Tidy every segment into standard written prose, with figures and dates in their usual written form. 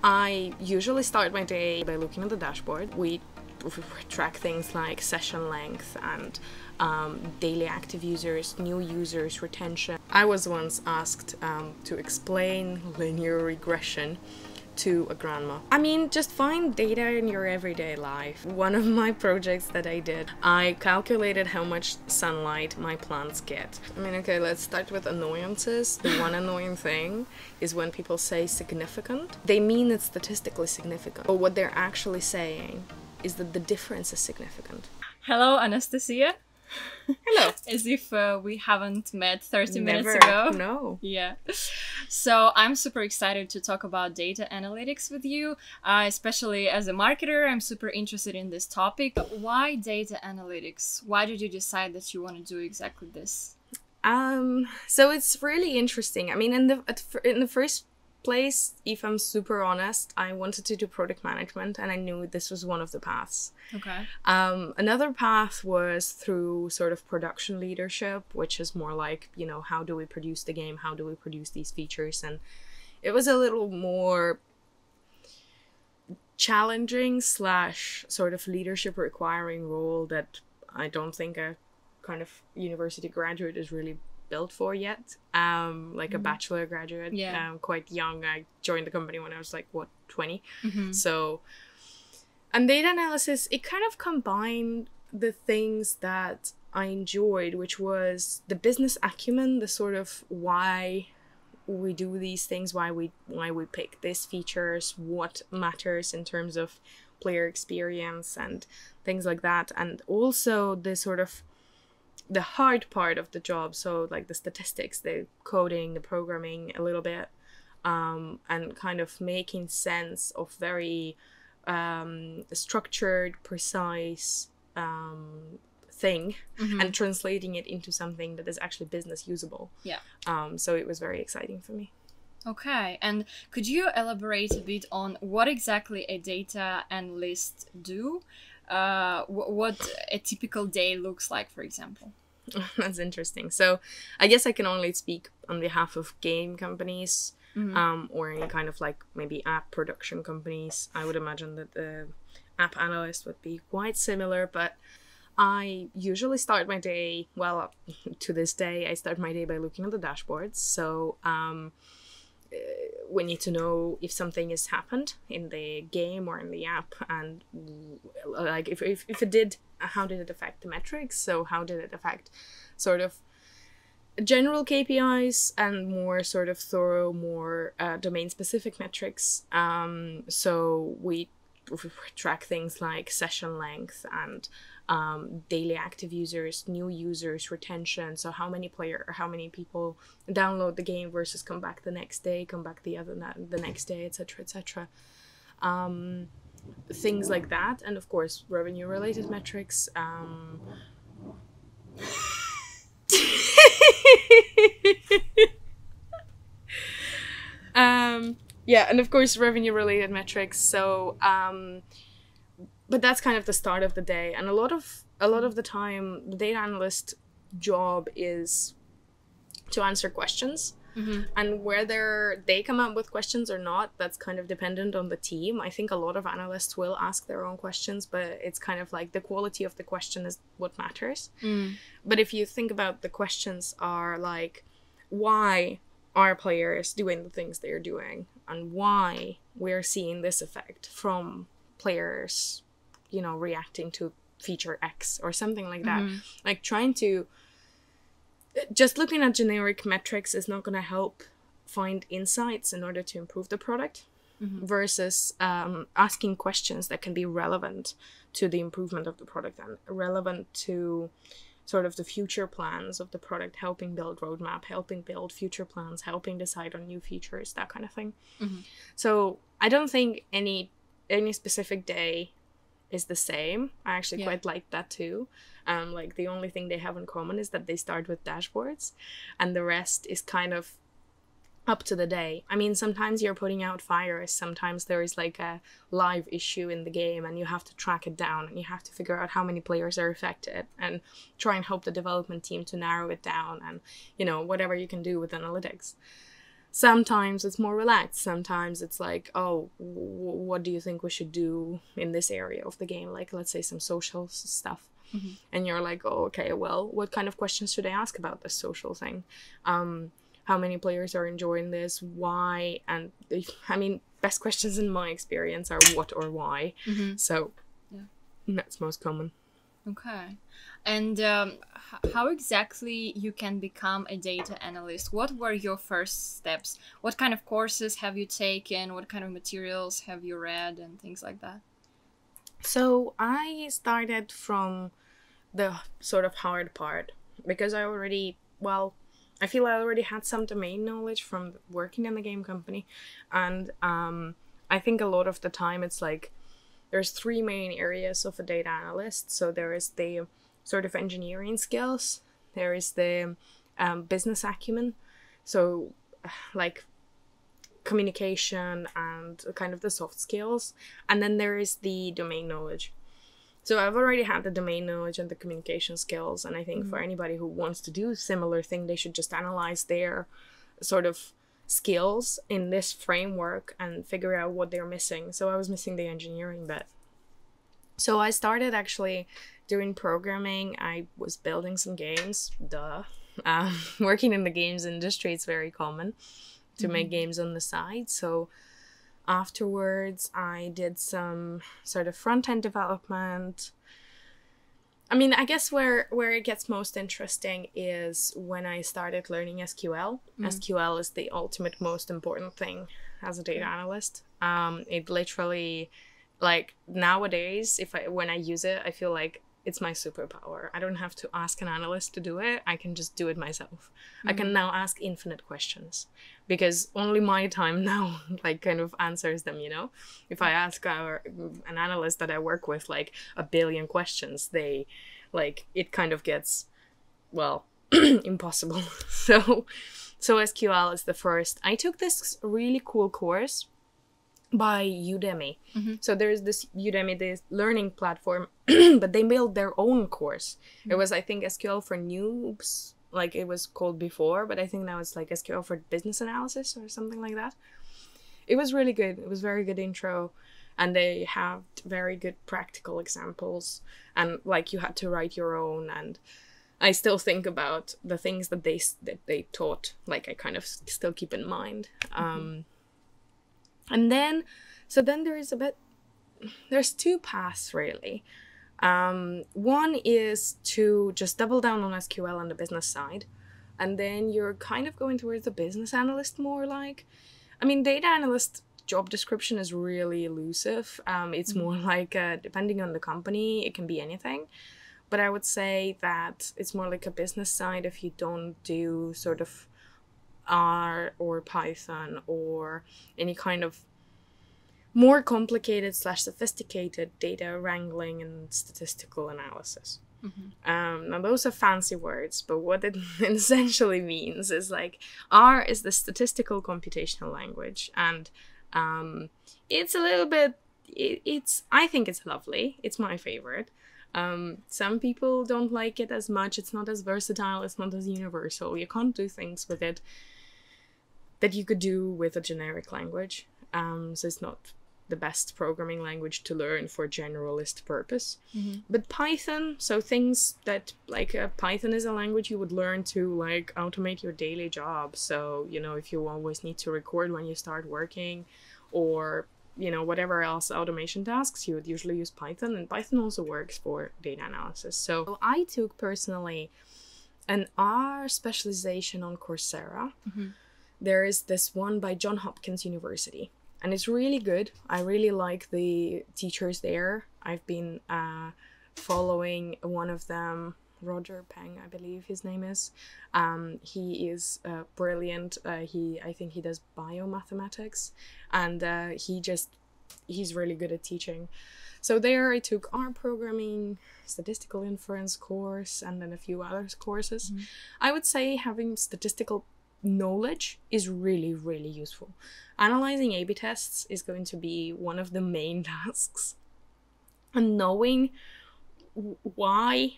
I usually start my day by looking at the dashboard. We track things like session length and daily active users, new users, retention. I was once asked to explain linear regression to a grandma. I mean, just find data in your everyday life. One of my projects that I did, I calculated how much sunlight my plants get. I mean, okay, let's start with annoyances. The one annoying thing is when people say significant. They mean it's statistically significant, but what they're actually saying is that the difference is significant. Hello, Anastasiia. Hello. As if we haven't met 30 minutes Never. ago. No. Yeah. So I'm super excited to talk about data analytics with you. Especially as a marketer, I'm super interested in this topic. Why data analytics? Why did you decide that you want to do exactly this? So it's really interesting. I mean, in the first place, if I'm super honest, I wanted to do product management, and I knew this was one of the paths. Okay. Another path was through sort of production leadership, which is more like, you know, how do we produce the game? How do we produce these features? And it was a little more challenging / sort of leadership requiring role that I don't think a kind of university graduate is really built for yet. Like a bachelor graduate. Yeah. Quite young. I joined the company when I was like, what, 20? Mm-hmm. So, and data analysis, it kind of combined the things that I enjoyed, which was the business acumen, the sort of why we do these things, why we pick these features, what matters in terms of player experience and things like that, and also the sort of the hard part of the job, so like the statistics, the coding, the programming a little bit, and kind of making sense of very structured, precise thing, and translating it into something that is actually business usable. Yeah. So it was very exciting for me. Okay, and could you elaborate a bit on what exactly a data analyst do? What a typical day looks like, for example. That's interesting. So I guess I can only speak on behalf of game companies, or any kind of like maybe app production companies. I would imagine that the app analyst would be quite similar, but I usually start my day, well, to this day, I start my day by looking at the dashboards. So we need to know if something has happened in the game or in the app, and like if it did, how did it affect the metrics? So how did it affect sort of general KPIs and more sort of thorough, more domain specific metrics? So we track things like session length and daily active users, new users, retention. So how many people download the game versus come back the next day, come back the next day, etc., etc. Things like that, and of course revenue related metrics. Yeah, and of course revenue related metrics. So but that's kind of the start of the day, and a lot of the time the data analyst job is to answer questions. And whether they come up with questions or not, that's kind of dependent on the team. I think a lot of analysts will ask their own questions, but it's kind of like the quality of the question is what matters. But if you think about the questions are like, why are players doing the things they're doing, and why we're seeing this effect from players, you know, reacting to feature X or something like that. Like trying to just looking at generic metrics is not going to help find insights in order to improve the product, versus asking questions that can be relevant to the improvement of the product and relevant to sort of the future plans of the product, helping build roadmap, helping build future plans, helping decide on new features, that kind of thing. So I don't think any specific day is the same. I actually quite like that too. Like the only thing they have in common is that they start with dashboards, and the rest is kind of up to the day. I mean, sometimes you're putting out fires, sometimes there is like a live issue in the game and you have to track it down, and you have to figure out how many players are affected and try and help the development team to narrow it down, and, you know, whatever you can do with analytics. Sometimes it's more relaxed. Sometimes it's like, oh, what do you think we should do in this area of the game? Like, let's say some social stuff. And you're like, oh, okay, well, what kind of questions should I ask about this social thing? How many players are enjoying this? Why? And I mean, best questions in my experience are what or why. So that's most common. Okay. And how exactly you can become a data analyst? What were your first steps? What kind of courses have you taken? What kind of materials have you read and things like that? So I started from the sort of hard part because I feel I already had some domain knowledge from working in the game company. And I think a lot of the time it's like there's three main areas of a data analyst. So there is the sort of engineering skills, there is the business acumen, so like communication and kind of the soft skills, and then there is the domain knowledge. So I've already had the domain knowledge and the communication skills, and I think for anybody who wants to do a similar thing, they should just analyze their sort of skills in this framework and figure out what they're missing. So I was missing the engineering bit. So I started actually doing programming. I was building some games, working in the games industry, it's very common to make games on the side. So afterwards I did some sort of front-end development. I mean, I guess where it gets most interesting is when I started learning SQL. SQL is the ultimate most important thing as a data analyst. It literally, like, nowadays, when I use it, I feel like it's my superpower. I don't have to ask an analyst to do it. I can just do it myself. I can now ask infinite questions because only my time now like kind of answers them, you know? If I ask an analyst that I work with like a billion questions, it kind of gets, well, impossible. So SQL is the first. I took this really cool course by Udemy. So there's this Udemy, this learning platform, but they built their own course. It was, I think, SQL for noobs, like it was called before, but I think now it's like SQL for business analysis or something like that. It was really good. It was very good intro, and they have very good practical examples, and like you had to write your own. And I still think about the things that they taught, like I kind of still keep in mind. And then, so then there's two paths really. One is to just double down on SQL on the business side, and then you're kind of going towards the business analyst more like. I mean, data analyst job description is really elusive. It's more like, depending on the company, it can be anything. But I would say that it's more like a business side if you don't do sort of R or Python or any kind of more complicated / sophisticated data wrangling and statistical analysis. Now those are fancy words, but what it essentially means is like R is the statistical computational language, and it's a little bit, I think it's lovely. It's my favorite. Some people don't like it as much. It's not as versatile. It's not as universal. You can't do things with it that you could do with a generic language. So it's not the best programming language to learn for generalist purpose. But Python, so things that like Python is a language you would learn to like automate your daily job. So, you know, if you always need to record when you start working, or, you know, whatever else automation tasks, you would usually use Python, and Python also works for data analysis. So I took personally an R specialization on Coursera. There is this one by Johns Hopkins University, and it's really good. I really like the teachers there. I've been following one of them, Roger Peng, I believe his name is. He is brilliant. I think he does biomathematics, and he's really good at teaching. So there I took R programming, statistical inference course, and then a few other courses. I would say having statistical knowledge is really, really useful. Analyzing A/B tests is going to be one of the main tasks, and knowing why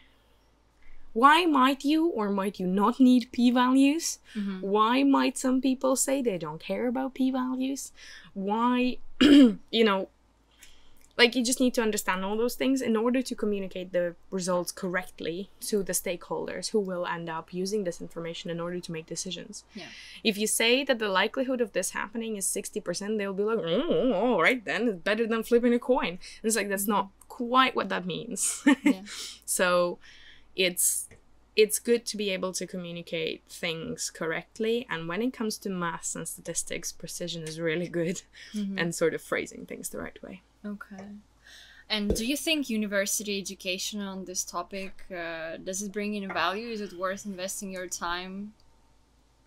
why might you or might you not need p-values? Mm-hmm. Why might some people say they don't care about p-values? Why, you know, like, you just need to understand all those things in order to communicate the results correctly to the stakeholders who will end up using this information in order to make decisions. Yeah. If you say that the likelihood of this happening is 60%, they'll be like, oh, all right then, it's better than flipping a coin. And it's like, that's not quite what that means. Yeah. So it's good to be able to communicate things correctly, and when it comes to maths and statistics, precision is really good, and sort of phrasing things the right way. Okay. And do you think university education on this topic, does it bring in value? Is it worth investing your time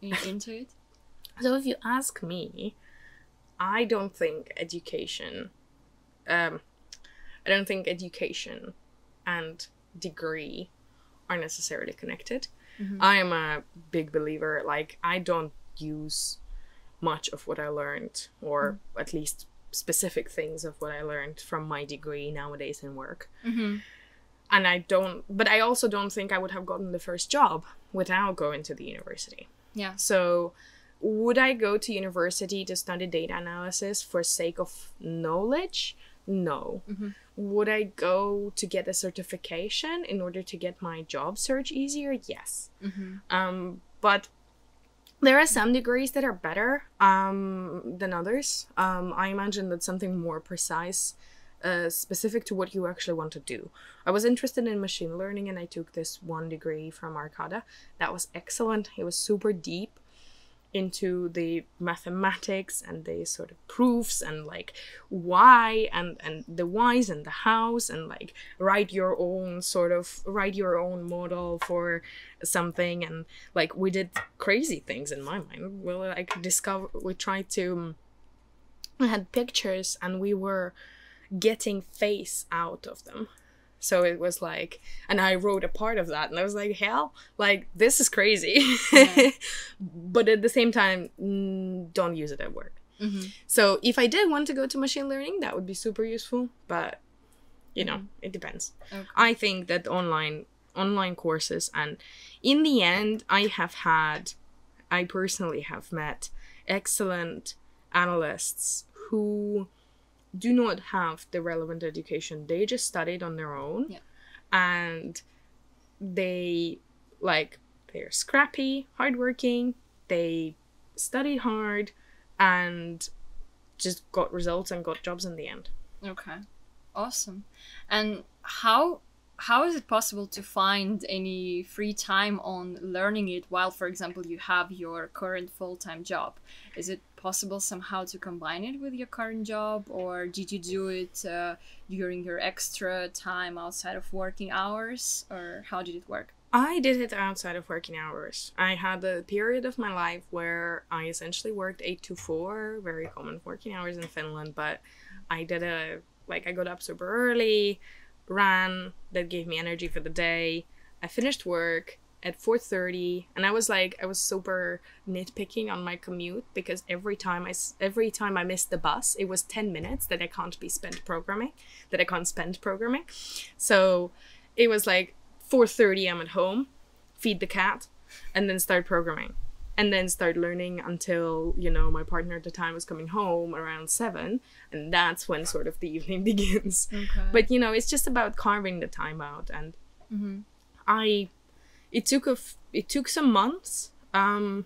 into it? So if you ask me, I don't think education and degree are necessarily connected. I am a big believer, like, I don't use much of what I learned, or at least specific things of what I learned from my degree nowadays in work. And I also don't think I would have gotten the first job without going to the university. Yeah. So would I go to university to study data analysis for sake of knowledge? No. Would I go to get a certification in order to get my job search easier? Yes. But there are some degrees that are better than others. I imagine that something more precise, specific to what you actually want to do. I was interested in machine learning, and I took this one degree from Arcada. That was excellent. It was super deep into the mathematics and the sort of proofs and like why and the whys and the hows, and like write your own model for something. And like, we did crazy things in my mind. Well, we had pictures and we were getting face out of them. So it was like, and I wrote a part of that, and I was like, hell, like, this is crazy. But at the same time, don't use it at work. So if I did want to go to machine learning, that would be super useful, but you know, it depends. Okay. I think that online courses, and in the end, I personally have met excellent analysts who do not have the relevant education. They just studied on their own, and they're scrappy, hardworking, they studied hard, and just got results and got jobs in the end. Okay, awesome. And how is it possible to find any free time on learning it while, for example, you have your current full-time job? Is it possible somehow to combine it with your current job, or did you do it during your extra time outside of working hours, or how did it work? I did it outside of working hours. I had a period of my life where I essentially worked 8 to 4, very common working hours in Finland, but I got up super early, ran, that gave me energy for the day. I finished work at 4:30, and I was super nitpicking on my commute, because every time I missed the bus, it was 10 minutes that I can't spend programming. So it was like 4:30, I'm at home, feed the cat, and then start programming, and then start learning until, you know, my partner at the time was coming home around 7, and that's when sort of the evening begins. Okay. But, you know, it's just about carving the time out, and it took some months. I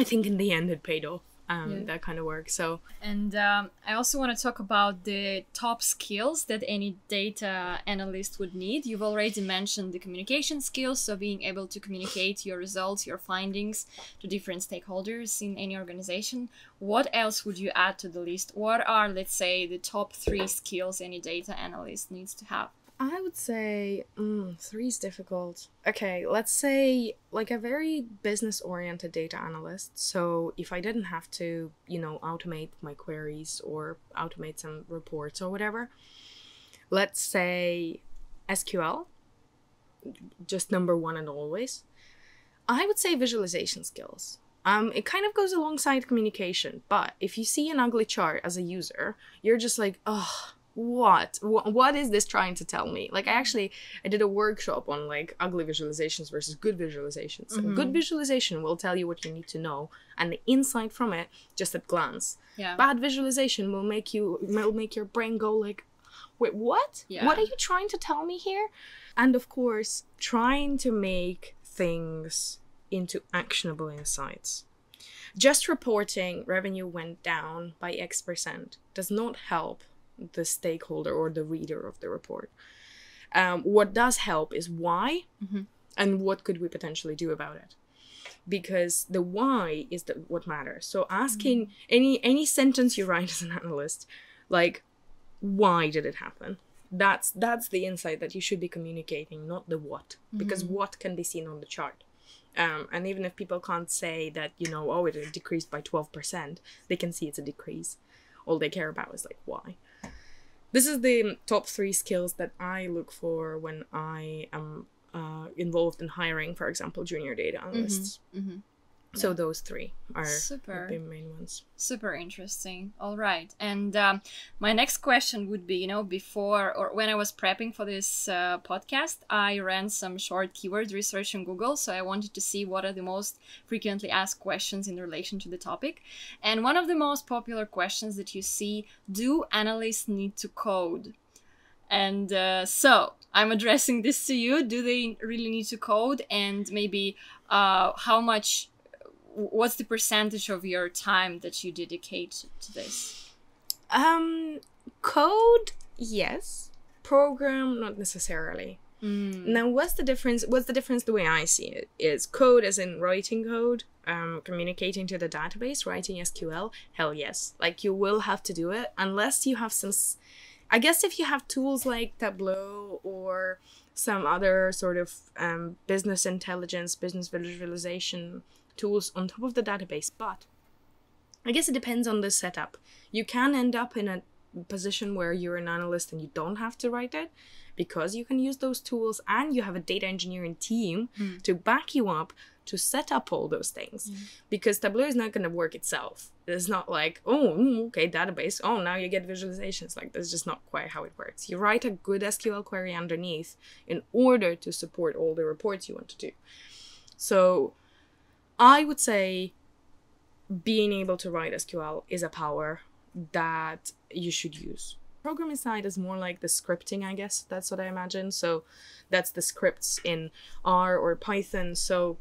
think in the end it paid off. That kind of work. So, and I also want to talk about the top skills that any data analyst would need. You've already mentioned the communication skills, so being able to communicate your results, your findings to different stakeholders in any organization. What else would you add to the list? What are, let's say, the top 3 skills any data analyst needs to have? I would say 3 is difficult. Okay, let's say like a very business-oriented data analyst. So if I didn't have to, you know, automate my queries or automate some reports or whatever, let's say SQL, just number 1 and always. I would say visualization skills. It kind of goes alongside communication, but if you see an ugly chart as a user, you're just like, oh, what is this trying to tell me? Like I did a workshop on like ugly visualizations versus good visualizations. Mm-hmm. Good visualization will tell you what you need to know and the insight from it just at glance. Yeah. Bad visualization will make your brain go like, wait, what? Yeah. What are you trying to tell me here? And of course, trying to make things into actionable insights. Just reporting revenue went down by X% does not help the stakeholder or the reader of the report. What does help is why, and what could we potentially do about it. Because the why is what matters. So asking any sentence you write as an analyst, like, why did it happen? That's the insight that you should be communicating, not the what. Because what can be seen on the chart. And even if people can't say that, it decreased by 12%, they can see it's a decrease. All they care about is like, why? This is the top 3 skills that I look for when I am involved in hiring, for example, junior data analysts. So those 3 are the main ones. Super interesting. All right. And my next question would be, before or when I was prepping for this podcast, I ran some short keyword research on Google. So I wanted to see what are the most frequently asked questions in relation to the topic. And one of the most popular questions that you see, do analysts need to code? And so I'm addressing this to you. Do they really need to code? And maybe what's the percentage of your time that you dedicate to this? Code, yes. Program, not necessarily. Now, what's the difference? The way I see it is code as in writing code, communicating to the database, writing SQL. Hell yes. Like, you will have to do it unless you have some... I guess if you have tools like Tableau or some other sort of business intelligence, business visualization tools on top of the database, but I guess it depends on the setup. You can end up in a position where you're an analyst and you don't have to write it because you can use those tools and you have a data engineering team to back you up to set up all those things, because Tableau is not going to work itself. It's not like, okay, database, now you get visualizations. Like, that's just not quite how it works. You write a good SQL query underneath in order to support all the reports you want to do. So I would say being able to write SQL is a power that you should use. Programming side is more like the scripting, I guess. That's what I imagine. So that's the scripts in R or Python. So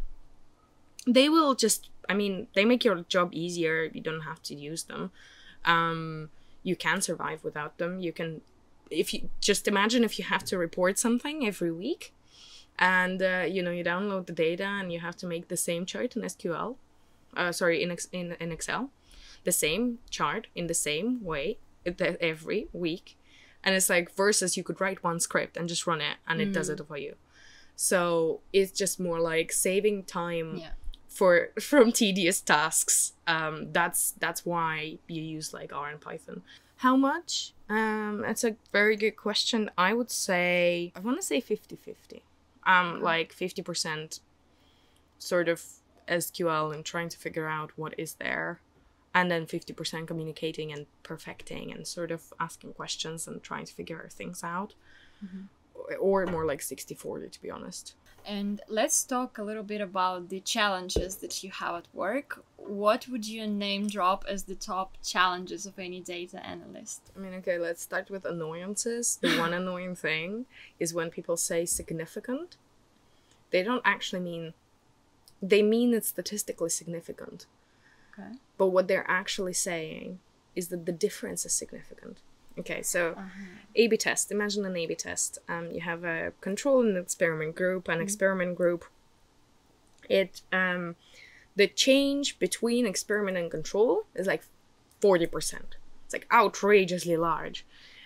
they will just, they make your job easier. You don't have to use them. You can survive without them. You can, if you just imagine if you have to report something every week, and you download the data and you have to make the same chart in SQL, in Excel, the same chart in the same way every week, and it's like, versus you could write one script and just run it and it does it for you. So it's just more like saving time from tedious tasks. That's why you use like R and Python. How much? That's a very good question. I want to say 50-50. Like 50% sort of SQL and trying to figure out what is there, and then 50% communicating and perfecting and sort of asking questions and trying to figure things out. Or more like 60-40, to be honest. And let's talk a little bit about the challenges that you have at work. What would you name drop as the top challenges of any data analyst? Okay, let's start with annoyances. The one annoying thing is when people say significant. They don't actually mean... They mean it's statistically significant. Okay. But what they're actually saying is that the difference is significant. Okay, so A/B test. Imagine an A/B test. You have a control and experiment group. An experiment group, the change between experiment and control is like 40%. It's like outrageously large.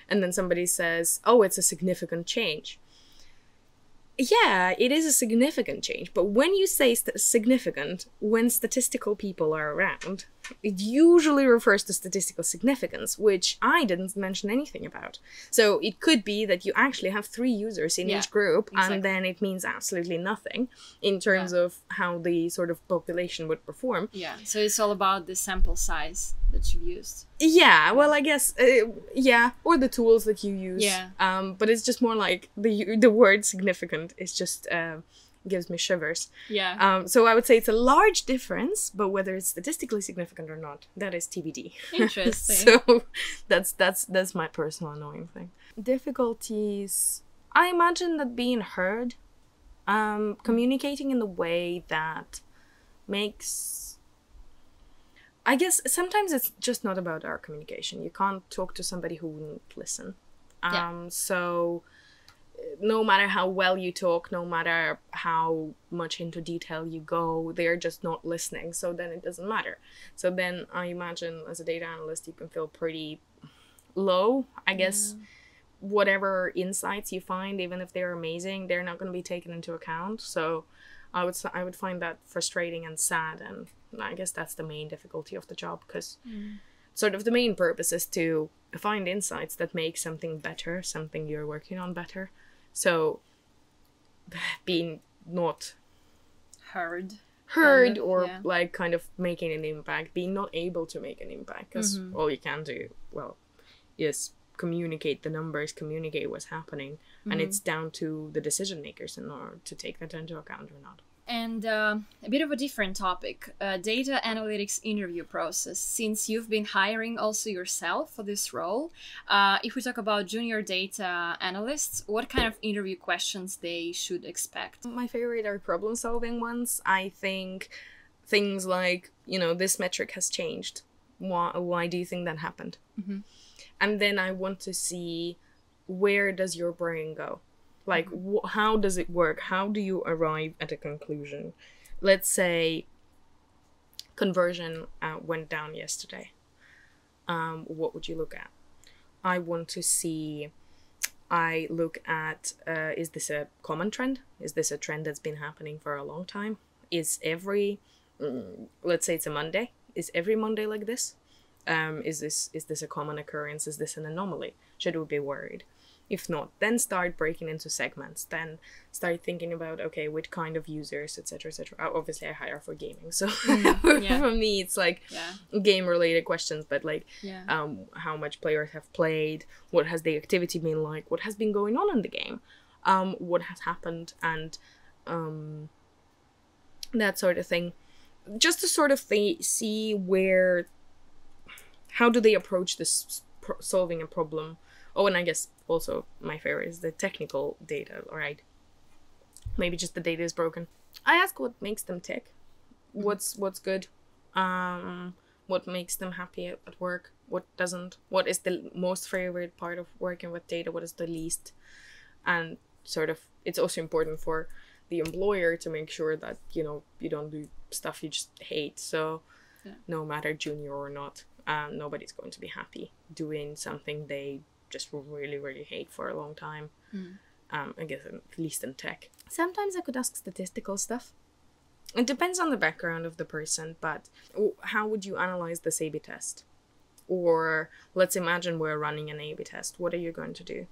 And then somebody says, it's a significant change. Yeah, it is a significant change. But when you say significant, when statistical people are around, it usually refers to statistical significance, which I didn't mention anything about. So it could be that you actually have 3 users in each group, and then it means absolutely nothing in terms of how the sort of population would perform. Yeah, so it's all about the sample size that you've used. Yeah, well, I guess, yeah, or the tools that you use. Yeah. But it's just more like the word significant is just gives me shivers. Yeah. So I would say it's a large difference, but whether it's statistically significant or not, that is TBD. Interesting. So that's my personal annoying thing. Difficulties, I imagine that being heard, communicating in the way that makes, I guess sometimes it's just not about our communication. You can't talk to somebody who wouldn't listen. So no matter how well you talk, no matter how much into detail you go, they're just not listening. So then it doesn't matter. So then I imagine as a data analyst, you can feel pretty low. I guess whatever insights you find, even if they're amazing, they're not going to be taken into account. So I would find that frustrating and sad. And I guess that's the main difficulty of the job, because sort of the main purpose is to find insights that make something better, something you're working on better. So being not heard or like kind of making an impact, being not able to make an impact, because all you can do, well, is communicate the numbers, communicate what's happening, and it's down to the decision makers in order to take that into account or not. And a bit of a different topic, data analytics interview process. Since you've been hiring also yourself for this role, if we talk about junior data analysts, what kind of interview questions they should expect? My favorite are problem-solving ones. I think things like, this metric has changed. Why do you think that happened? And then I want to see, where does your brain go? Like, how does it work? How do you arrive at a conclusion? Let's say conversion went down yesterday. What would you look at? I want to see, I look at, is this a common trend? Is this a trend that's been happening for a long time? Is every, let's say it's a Monday. Is every Monday like this? Is this a common occurrence? Is this an anomaly? Should we be worried? If not, then start breaking into segments. Then start thinking about, okay, which kind of users, etc., etc. Obviously, I hire for gaming, so for me, it's like game-related questions. But like, how much players have played, what has the activity been like, what has been going on in the game, what has happened, and that sort of thing. Just to sort of see where, how do they approach this solving a problem. Oh, and I guess also my favorite is the technical data, right? Maybe just the data is broken. I ask what makes them tick. What's good? What makes them happy at work? What doesn't? What is the most favorite part of working with data? What is the least? And sort of, it's also important for the employer to make sure that, you don't do stuff you just hate. So no matter junior or not, nobody's going to be happy doing something they just really, really hate for a long time. I guess at least in tech. Sometimes I could ask statistical stuff. It depends on the background of the person, but how would you analyze this A/B test? Or let's imagine we're running an A/B test. What are you going to do?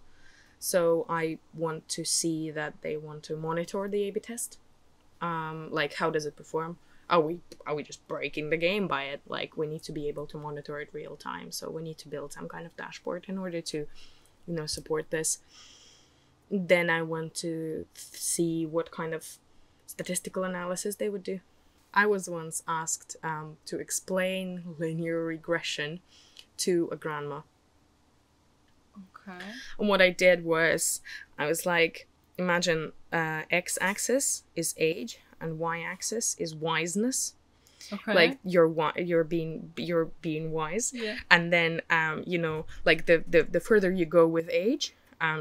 So I want to see that they want to monitor the A/B test. Like, how does it perform? Are we just breaking the game by it? Like, we need to be able to monitor it real time. So we need to build some kind of dashboard in order to, support this. Then I want to see what kind of statistical analysis they would do. I was once asked to explain linear regression to a grandma. Okay. And what I did was, I was like, imagine x-axis is age and y-axis is wiseness. Okay. Like you're being wise. Yeah. And then like the further you go with age,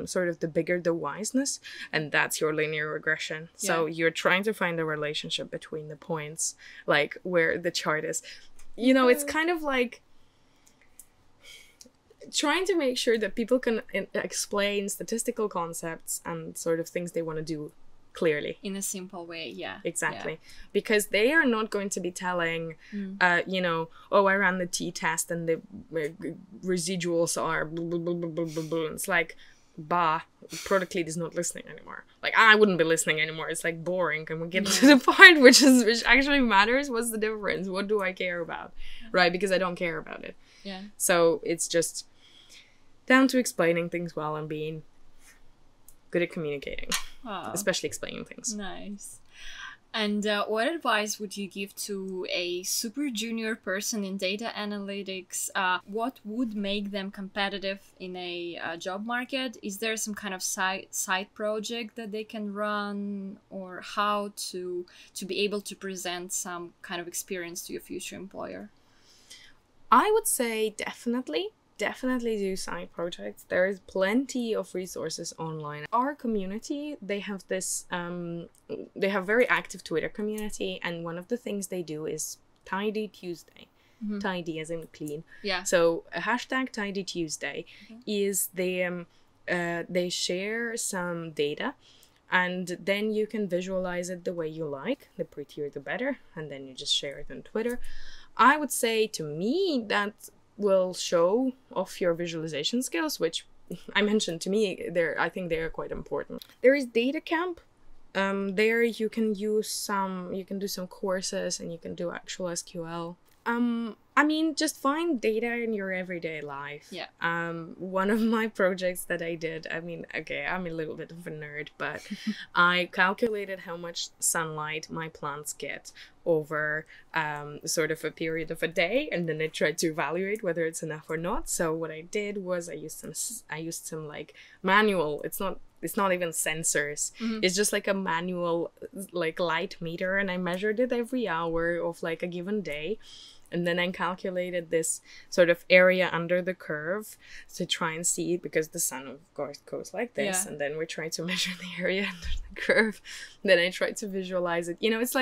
sort of the bigger the wiseness, and that's your linear regression. Yeah. So you're trying to find a relationship between the points, like where the chart is. It's kind of like trying to make sure that people can explain statistical concepts and sort of things they want to do clearly. In a simple way, yeah. Exactly. Because they are not going to be telling, you know, oh, I ran the t-test and the residuals are blah, blah, blah, blah, blah, blah, blah. It's like, bah, product lead is not listening anymore. Like, I wouldn't be listening anymore. It's like boring. Can we get to the part which actually matters? What's the difference? What do I care about? Right? Because I don't care about it. Yeah. So it's just down to explaining things well and being good at communicating. Wow. Especially explaining things. Nice. And what advice would you give to a super junior person in data analytics? What would make them competitive in a job market? Is there some kind of side project that they can run, or how to be able to present some kind of experience to your future employer? I would say definitely do side projects. There is plenty of resources online. Our community, they have this they have very active Twitter community, and one of the things they do is Tidy Tuesday. Tidy as in clean. Yeah. So a hashtag Tidy Tuesday is they share some data, and then you can visualize it the way you like. The prettier the better, and then you just share it on Twitter. I would say, to me, that will show off your visualization skills, which I mentioned. To me, I think they are quite important. There is Data Camp. There you can do some courses, and you can do actual SQL. I mean, just find data in your everyday life. Yeah. One of my projects that I did, I mean, okay, I'm a little bit of a nerd, but I calculated how much sunlight my plants get over sort of a period of a day, and then I tried to evaluate whether it's enough or not. So what I did was I used some like manual. It's not even sensors. It's just like a manual like light meter, and I measured it every hour of like a given day. And then I calculated this sort of area under the curve to try and see, because the sun, of course, goes like this. Yeah. And then we try to measure the area under the curve. Then I tried to visualize it. You know, it's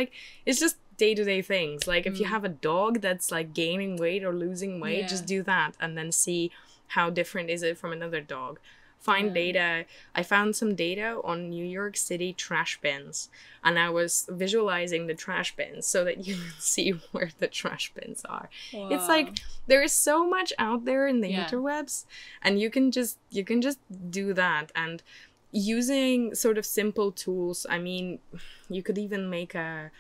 just day-to-day things. Like if you have a dog that's like gaining weight or losing weight, just do that and then see how different is it from another dog. Find data. I found some data on New York City trash bins, and I was visualizing the trash bins so that you can see where the trash bins are. Wow. It's like there is so much out there in the interwebs, and you can just do that. And using sort of simple tools, I mean, you could even make a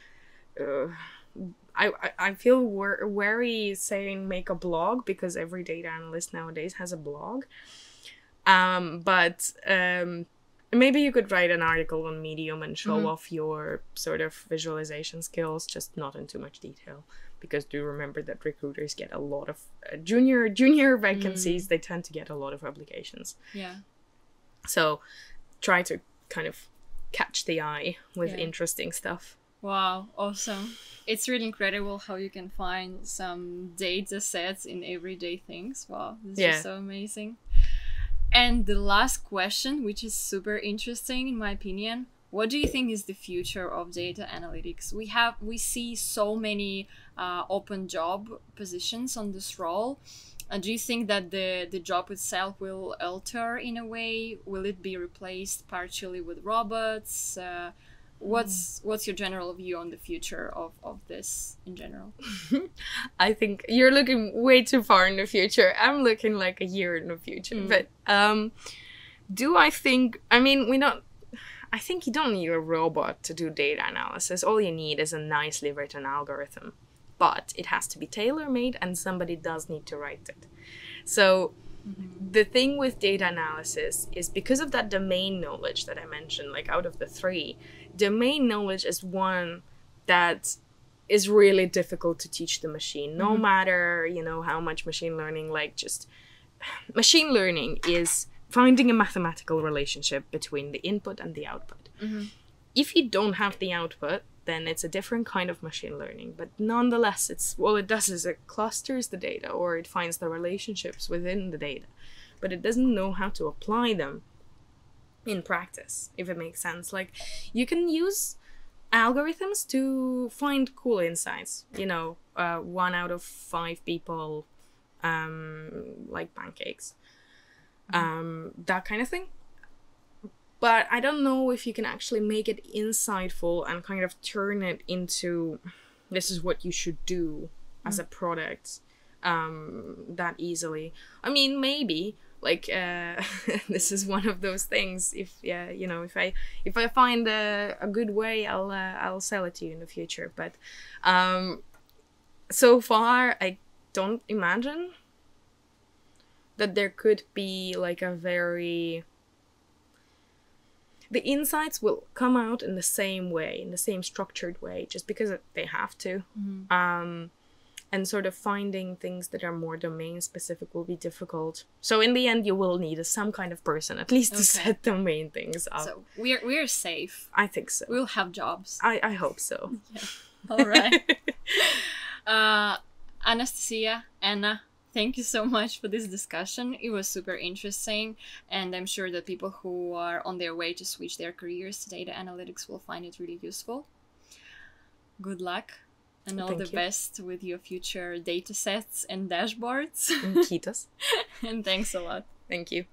I feel wary saying make a blog, because every data analyst nowadays has a blog. But maybe you could write an article on Medium and show off your sort of visualization skills, just not in too much detail, because do remember that recruiters get a lot of junior vacancies. They tend to get a lot of applications. Yeah. So try to kind of catch the eye with interesting stuff. Wow, awesome. It's really incredible how you can find some data sets in everyday things. Wow, this is just so amazing. And the last question, which is super interesting in my opinion, what do you think is the future of data analytics? We see so many open job positions on this role. Do you think that the job itself will alter in a way? Will it be replaced partially with robots? What's your general view on the future of this in general? I think you're looking way too far in the future. I'm looking like a year in the future. But do I think, I mean, I think you don't need a robot to do data analysis. All you need is a nicely written algorithm. But it has to be tailor-made, and somebody does need to write it. So the thing with data analysis is, because of that domain knowledge that I mentioned, like out of the three, domain knowledge is one that is really difficult to teach the machine. No matter, how much machine learning, machine learning is finding a mathematical relationship between the input and the output. If you don't have the output, then it's a different kind of machine learning. But nonetheless, it does is it clusters the data, or it finds the relationships within the data. But it doesn't know how to apply them in practice, if it makes sense. Like, you can use algorithms to find cool insights. 1 out of 5 people like pancakes. That kind of thing. But I don't know if you can actually make it insightful and kind of turn it into this is what you should do as a product that easily. I mean, maybe like this is one of those things. If if I find a good way, I'll sell it to you in the future. But so far, I don't imagine that there could be like a very... The insights will come out in the same way, in the same structured way, just because they have to. And sort of finding things that are more domain specific will be difficult. So in the end, you will need some kind of person, at least to set the main things up. So we're safe. I think so. We'll have jobs. I hope so. Yeah. All right. Anastasiia, Anna, thank you so much for this discussion. It was super interesting, and I'm sure that people who are on their way to switch their careers to data analytics will find it really useful. Good luck, and all the best with your future data sets and dashboards. Kiitos. And thanks a lot. Thank you.